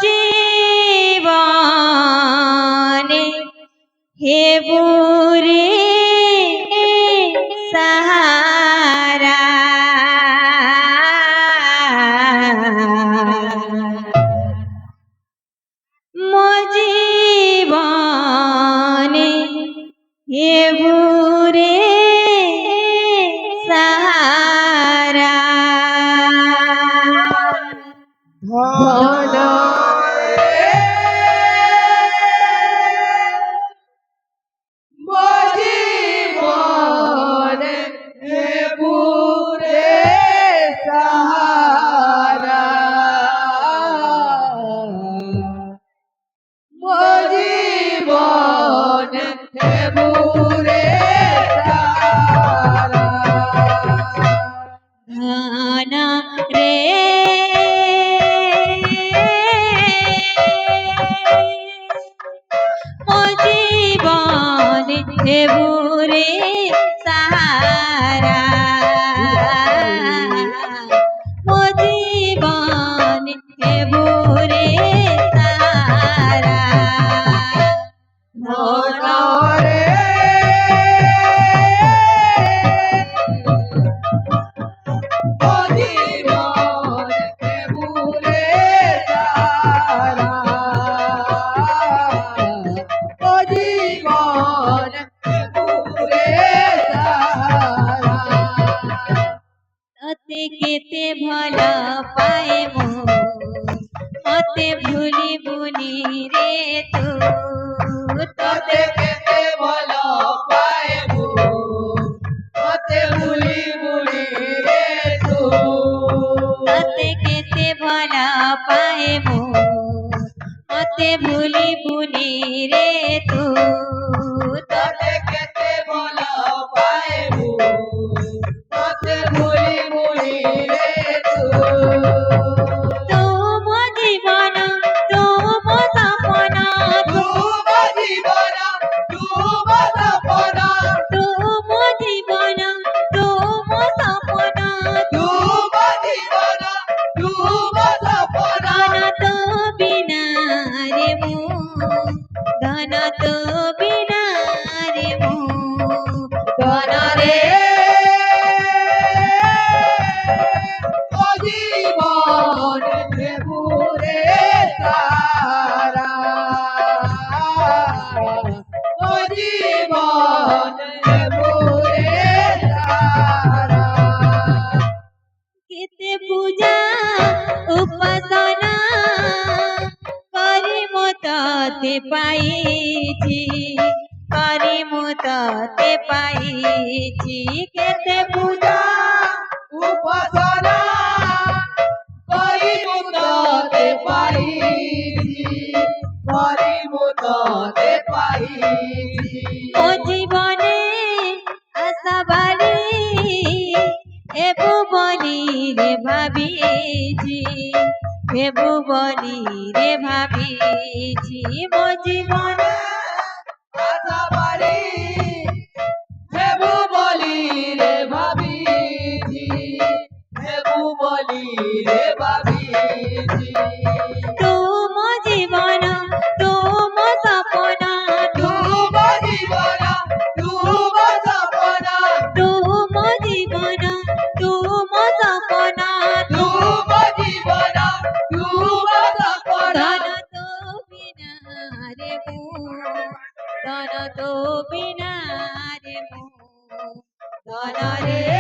জীবনে হেবুরে সাহারা মো জীবনে হেবুরে সাহারা ধনা রে মো জীবন হেবুরে সাহারা মো জীবন হেবুরে সাহারা ধনা রে तोते केते भला पाए मो मते भूली बुनी रे तू तोते केते भला पाए मो मते भूली बुनी रे तू तोते केते भला पाए मो मते भूली बुनी रे तू तोते केते भला पाए मो मते भूली बुनी रे तू तो मो जीवन तो मो सपना तो मो जीवन तो मो सपना तो मो जीवन तो मो सपना तो मो जीवन तो मो सपना तो बिना रे मो धन तो बिना रे मो धन रे জীবন হেবুরে সারা ও জীবন হেবুরে সারা কেতে পূজা উপাসনা করি মতে পাইছি করি মতে পাইছি কেতে পূজা উপাসনা করি মতে পাইছি করি মতে পাইছি ও জীবনে আশা বাড়ি হেবু বলি রে ভাবিছি হেবু বলি রে ভাবিছি মো জীবনে আশা বাড়ি হেবু বলি রে ভাবিছি হেবু বলি রে ভাবিছি তুম জীবন তুম সপনা তুম জীবন তুম সপনা তুম জীবন তুম সপনা তুম জীবন তুম সপনা ধন তো বিনা রে মো ধন তো বিনা রে মো ধন রে